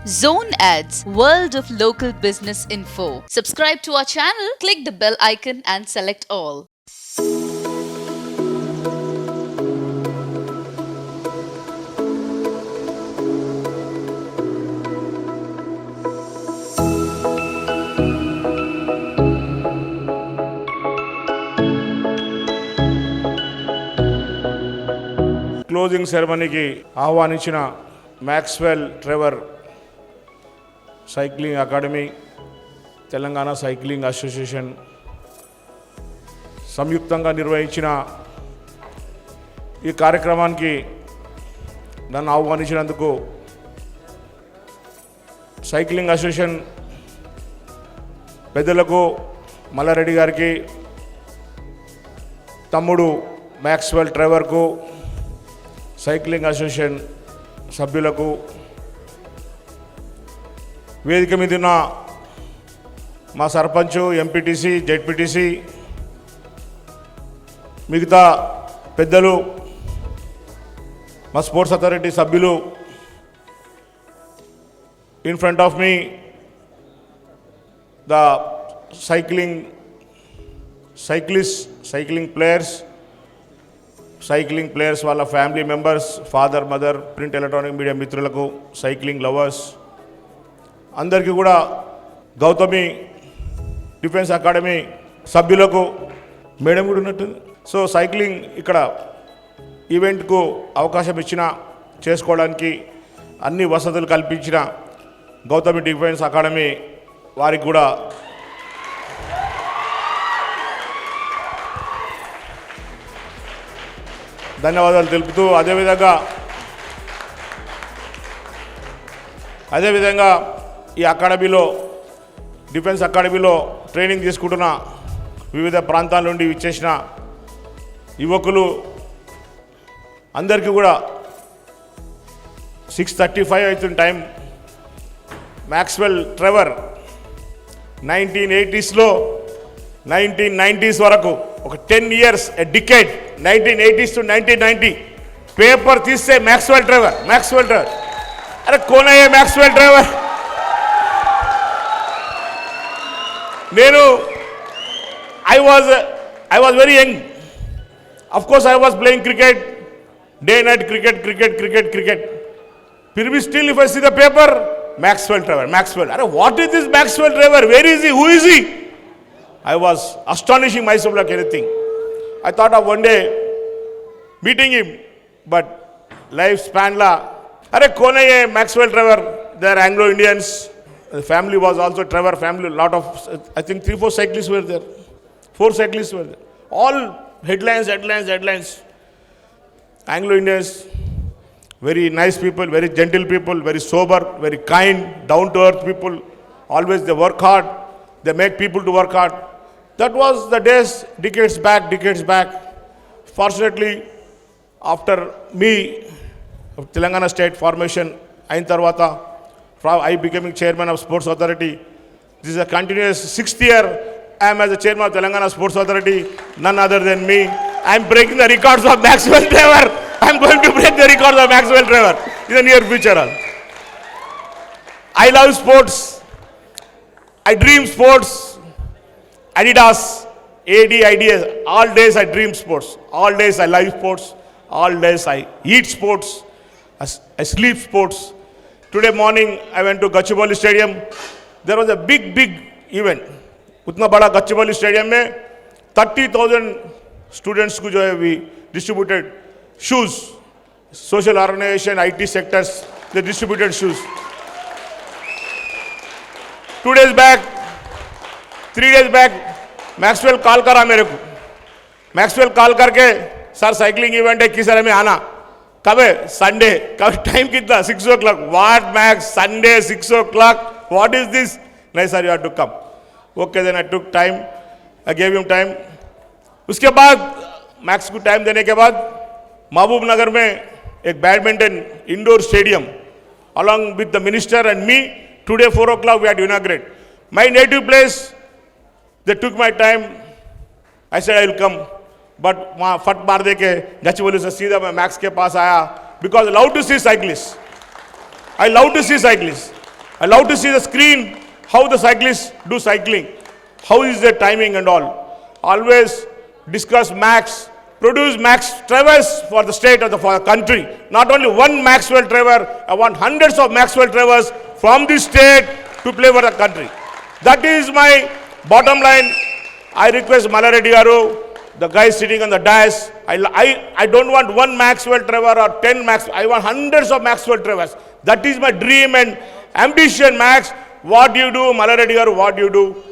Zone Ads, World of Local Business Info. Subscribe to our channel, click the bell icon and select all. Closing సెరమనీకి ఆహ్వానించిన Maxwell Trevor cycling academy, Telangana cycling association సంయుక్తంగా నిర్వహించిన ఈ కార్యక్రమానికి నన్ను ఆహ్వానించినందుకు cycling association పెద్దలకు, మల్లారెడ్డి గారికి, తమ్ముడు మ్యాక్స్వెల్ ట్రెవర్కు, సైక్లింగ్ అసోసియేషన్ సభ్యులకు, వేదిక మీద ఉన్న మా సర్పంచ్, ఎంపీటీసీ, జెడ్పీటీసీ, మిగతా పెద్దలు, మా స్పోర్ట్స్ అథారిటీ సభ్యులు, in front of me the cycling players వాళ్ళ family members, father, mother, print electronic media మిత్రులకు, సైక్లింగ్ లవర్స్ అందరికీ కూడా, గౌతమి డిఫెన్స్ అకాడమీ సభ్యులకు, మేడం కూడా ఉన్నట్టుంది. సో సైక్లింగ్ ఇక్కడ ఈవెంట్కు అవకాశం ఇచ్చిన, చేసుకోవడానికి అన్ని వసతులు కల్పించిన గౌతమి డిఫెన్స్ అకాడమీ వారికి కూడా ధన్యవాదాలు తెలుపుతూ, అదేవిధంగా ఈ అకాడమీలో, డిఫెన్స్ అకాడమీలో ట్రైనింగ్ తీసుకుంటున్న వివిధ ప్రాంతాల నుండి విచ్చేసిన యువకులు అందరికీ కూడా 6:35 అవుతుంది టైం. మ్యాక్స్వెల్ ట్రెవర్ 1980sలో 1990s వరకు ఒక 10 years, a decade, 1980s to 1990 paper తీస్తే మ్యాక్స్వెల్ ట్రెవర్. అరే కోనయ్యే మ్యాక్స్వెల్ ట్రెవర్. నేను I was very young. of course I was playing cricket, day night cricket. फिर भी still if I see the paper, Maxwell Trevor. Are what is this Maxwell Trevor? Where is he? Who is he? I was astonishing myself like anything. I thought of one day meeting him, but life span la. Are kone ye Maxwell Trevor? They are Anglo-Indians. The family was also Trevor family. Lot of, I think 3-4 cyclists were there. 4 cyclists were there. All headlines. Anglo-Indians, very nice people, very gentle people, very sober, very kind, down-to-earth people. Always they work hard. They make people to work hard. That was the days, decades back. Fortunately, after me, Telangana state formation, ayin tarvata, I becoming chairman of Sports Authority. This is a continuous 6th year. I am as the chairman of Telangana Sports Authority. None other than me. I am breaking the records of Maxwell Trevor. I am going to break the records of Maxwell Trevor in the near future. I love sports. I dream sports. Adidas, ADIDS. All days I dream sports. All days I love sports. All days I eat sports. I sleep sports. Today morning I went to Gachibowli Stadium. There was a big event. उतना बड़ा Gachibowli stadium में 30,000 students को जो है we distributed shoes. Social organisation, IT sectors, they distributed shoes. 3 days back Maxwell call करा मेरे को. Maxwell call करके, सर साइकिलिंग इवेंट है, किस तरह में आना. कब है? संडे. कब? टाइम कितना? 6 o'clock. What Max, Sunday 6 o'clock? What is this? नहीं sir, you have to come. Okay, then I took time. I gave him time. उसके बाद मैक्स को टाइम देने के बाद महबूब नगर में एक badminton indoor stadium along with the minister and me, today 4 o'clock we had to inaugurate. My native place, they took my time. I said I will come. But वहाँ फट मार दे के गच्चीबौली से सीधा मैं मैक्स के पास आया because love to see cyclist. I love to see cyclist. I love to see the screen, how the cyclists do cycling, how is their timing and all. Always discuss Max, produce Max Travers for the state or for the country. Not only one Maxwell Trevor, I want hundreds of Maxwell Travers from this state to play for the country. That is my bottom line. I request Malareddy Garu, the guy sitting on the dais, I don't want one Maxwell Trevor or 10 Max, I want hundreds of Maxwell Travers. That is my dream and ambition, Max. What do you do, Malareddy Garu, what do you do?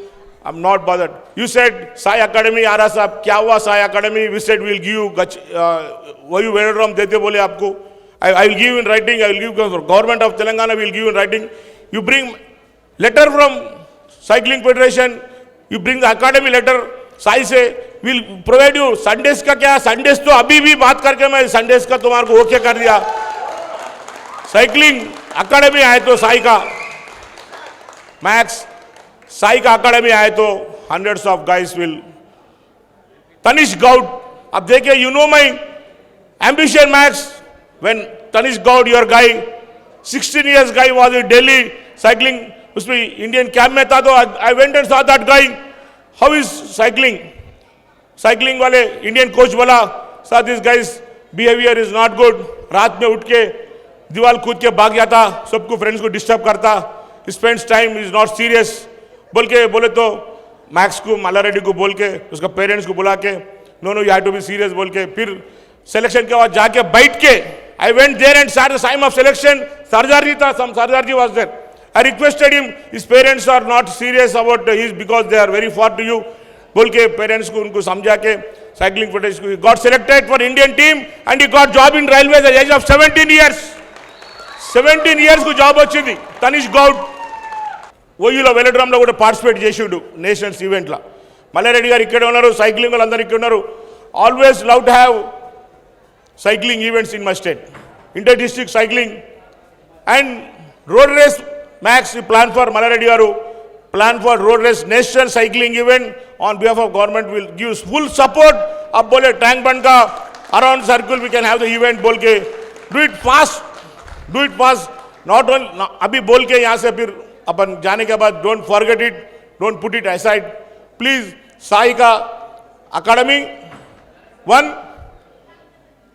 I'm not bothered. You said Sai Academy, Ara Sahab, kya hua Sai Academy? We said we'll give you, wayu Veneram dete bole aapko. I will give you in writing, I will give you, government of Telangana will give you in writing. You bring letter from Cycling Federation, you bring the academy letter, Sai से, we'll provide you. Sundays का क्या? Sundays तो अभी भी बात करके मैं Sundays का तुम्हारे को ओके कर दिया. Cycling academy आए तो साई का, Max, साई का academy आए तो hundreds of guys will. Tanish Gaud, अब देखिए, you know my ambition, Max. When Tanish Gaud, your guy, 16 years guy was in Delhi cycling, उसमें Indian camp में था तो I went and saw that guy. How is cycling? Cycling वाले Indian coach बोला, sir, this guy's behavior is not good. रात में उठ के दीवार कूद के भाग जाता, सबको फ्रेंड्स को डिस्टर्ब करता. He spends time, is not serious. बोले तो मैक्स को, मालारेड्डी को बोल के, उसका पेरेंट्स को बुला के, no you have to be serious बोल के, फिर सिलेक्शन के बाद जाके बैठ के, I went there and sat the time of selection. Sardarji था, some Sardarji was there. I requested him, his parents are not serious about his because they are very far to you. बोल के parents को उनको समझा के cycling federation को, he got selected for Indian team and he got job in railways at the age of 17 years. 17 years को job వచ్చింది. Tanish Gaud ఓయూలో వెల్లడ్రమ్లో కూడా పార్టిసిపేట్ చేసిండు నేషనల్స్ ఈవెంట్లో. మల్లారెడ్డి గారు ఇక్కడ ఉన్నారు, సైక్లింగ్ వాళ్ళు అందరూ ఇక్కడ ఉన్నారు. Always love to have cycling events in my state. Inter-district cycling and road race. Max, we plan for Malareddy Garu, plan for road race national cycling event on behalf of government. Will give full support. Ab bole tank band ka around circle we can have the event. Bol ke do it fast, do it fast. Not only abhi bol ke yahan se phir अपन जाने के बाद don't forget it, don't put it aside. Please, Sai ka academy, one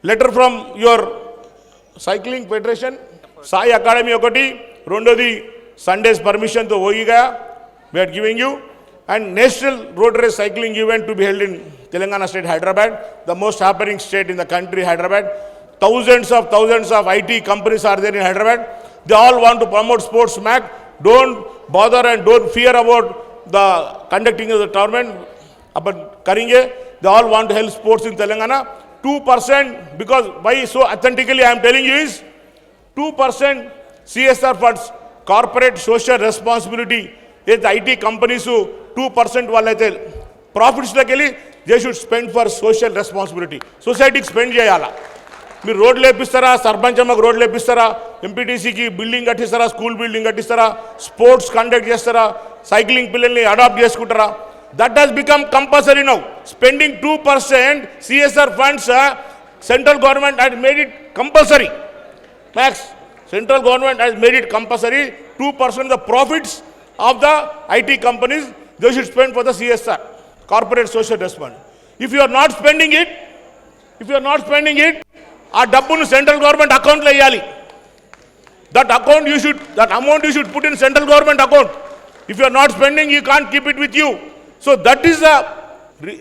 letter from your cycling federation, Sai Academy ఒకటి, రెండోది Sundays permission తో పోయి Gaya, we are giving you, and national road race cycling event to be held in Telangana state, Hyderabad, the most happening state in the country, Hyderabad. Thousands of IT companies are there in Hyderabad. They all want to promote sports. Mac, don't bother and don't fear about the conducting of the tournament. अपन करेंगे. They all want to help sports in Telangana. 2%, because why so authentically I am telling you is 2% CSR funds, corporate social responsibility. Is the IT companies who 2% వాళ్ళైతే profits లకెళ్ళి they should spend for social responsibility. Society spend చేయాలా. మీరు రోడ్లు వేపిస్తారా, సర్పంచ్ అమ్మకు రోడ్లు వేపిస్తారా, ఎంపీటీసీకి building కట్టిస్తారా, school building కట్టిస్తారా, sports conduct చేస్తారా, cycling పిల్లల్ని అడాప్ట్ చేసుకుంటారా. That has become compulsory now. Spending 2% CSR funds, central government has made it compulsory. Max, central government has made it compulsory. 2% of the profits of the IT companies, they should spend for the CSR, corporate social responsibility. If you are not spending it, ఆ డబ్బును central government అకౌంట్లో వేయాలి. That amount you should put in central government account. If you are not spending, you can't keep it with you. So that is the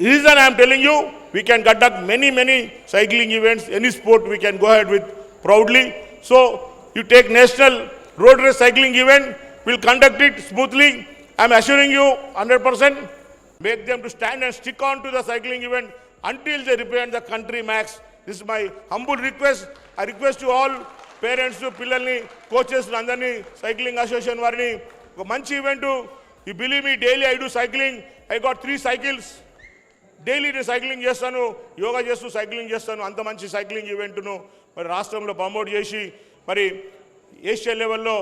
reason I am telling you, we can conduct many cycling events, any sport we can go ahead with proudly. So you take national road race cycling event, we'll conduct it smoothly. I am assuring you 100%, make them to stand and stick on to the cycling event until they represent the country, Max. This is my humble request. I request to all parents, పిల్లల్ని, coaches అందరినీ, cycling association వారిని, ఒక మంచి event. You believe me, daily I do cycling. I got 3 cycles. Daily నేను cycling చేస్తాను, యోగా చేస్తూ cycling చేస్తాను. అంత మంచి సైక్లింగ్ ఈవెంట్ను మరి రాష్ట్రంలో ప్రమోట్ చేసి మరి ఏషియా లెవెల్లో,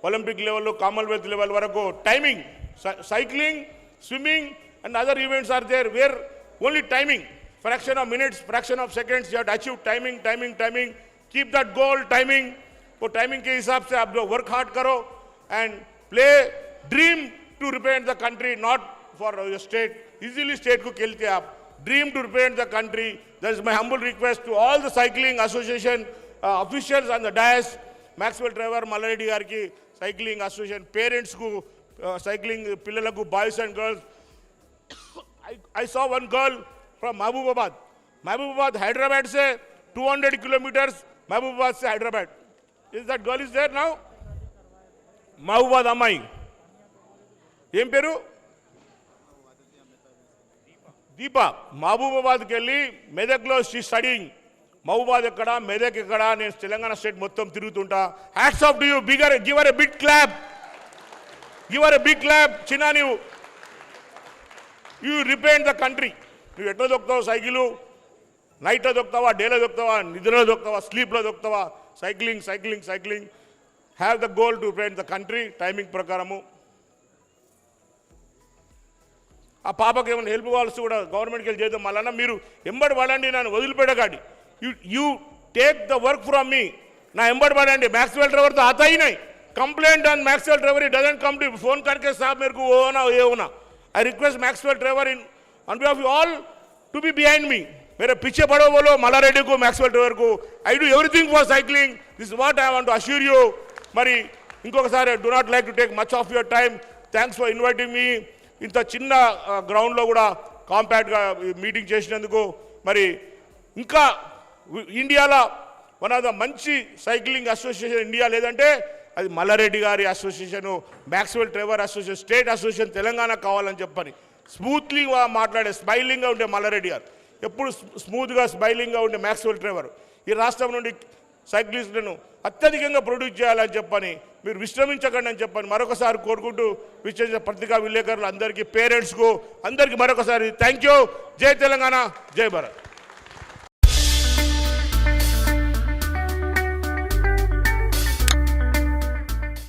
ఒలింపిక్ లెవెల్లో, కామన్వెల్త్ లెవెల్ వరకు timing, cycling, swimming and other events are there where only timing, fraction of minutes, fraction of seconds, you have to achieve timing. Keep that goal, timing. वो timing के हिसाब से आप जो work hard करो and play dream to represent the country, not for state. Easily స్టేట్కు వెళ్తే आप dream to represent the country. That is my humble request to all the cycling association officials on the dais, Maxwell Trevor Mallareddy gariki, cycling association parents ku, cycling pillalaku, boys and girls. I saw one girl from Mahbubabad, Hyderabad se 200 kilometers, Mahbubabad se Hyderabad. Is that girl is there now? Mahbubabad అమ్మాయి ఏం పేరు? దీప. మహబూబాబాద్కి వెళ్ళి మెదక్లో she studying. Mahabubabad ఎక్కడ, మెదక్ ఎక్కడ, నేను Telangana state మొత్తం తిరుగుతుంటా. Hats off to you, give her a big clap, చిన్న యూ రిప్రజెంట్ ద కంట్రీ. నువ్వు ఎట్లా దొక్కుతావు సైకిలు? నైట్లో దొక్కుతావా, డేలో దొక్కుతావా, నిద్రలో దొక్కుతావా, స్లీప్లో దొక్కుతావా? Cycling. Have the goal to represent the country timing ప్రకారము. ఆ పాపకి ఏమైనా హెల్ప్ కావాల్సి కూడా గవర్నమెంట్కి వెళ్ళి చేద్దాం. మళ్ళీ మీరు ఎంబడి పడండి, నన్ను వదిలిపెట్టకండి. You take the work from me. నా ఎంబడి పడండి. मैक्सवेल ट्रेवर तो आता ही नहीं. Complaint on Maxwell Trevor, he doesn't come to phone करके साहब मेरे को वो होना ये होना. I request Maxwell Trevor in on behalf you all to be behind me. मेरे पीछे पड़ो बोलो मल्लारेड्डी को, मैक्सवेल ट्रेवर को. I do everything for cycling. This what I want to assure you. మరి ఇంకొకసారి do not like to take much of your time. Thanks for inviting me. ఇంత చిన్న గ్రౌండ్లో కూడా కాంపాక్ట్గా మీటింగ్ చేసినందుకు. మరి ఇంకా ఇండియాలో వన్ ఆఫ్ ద మంచి సైక్లింగ్ అసోసియేషన్ ఇండియా లేదంటే అది మల్లారెడ్డి గారి association, Maxwell Trevor association, state association Telangana కావాలని చెప్పని స్మూత్లీ మాట్లాడే స్మైలింగ్గా ఉండే మల్లారెడ్డి గారు, ఎప్పుడు స్మూత్గా స్మైలింగ్గా ఉండే మ్యాక్స్వెల్ ట్రెవర్ ఈ రాష్ట్రం నుండి సైక్లిస్టులను అత్యధికంగా ప్రొడ్యూస్ చేయాలని చెప్పని, మీరు విశ్రమించకండి అని చెప్పని మరొకసారి కోరుకుంటూ విచ్చేసిన పత్రికా విలేకరులు అందరికీ, పేరెంట్స్కు అందరికీ మరొకసారి థ్యాంక్ యూ. జై తెలంగాణ, జై భారత్.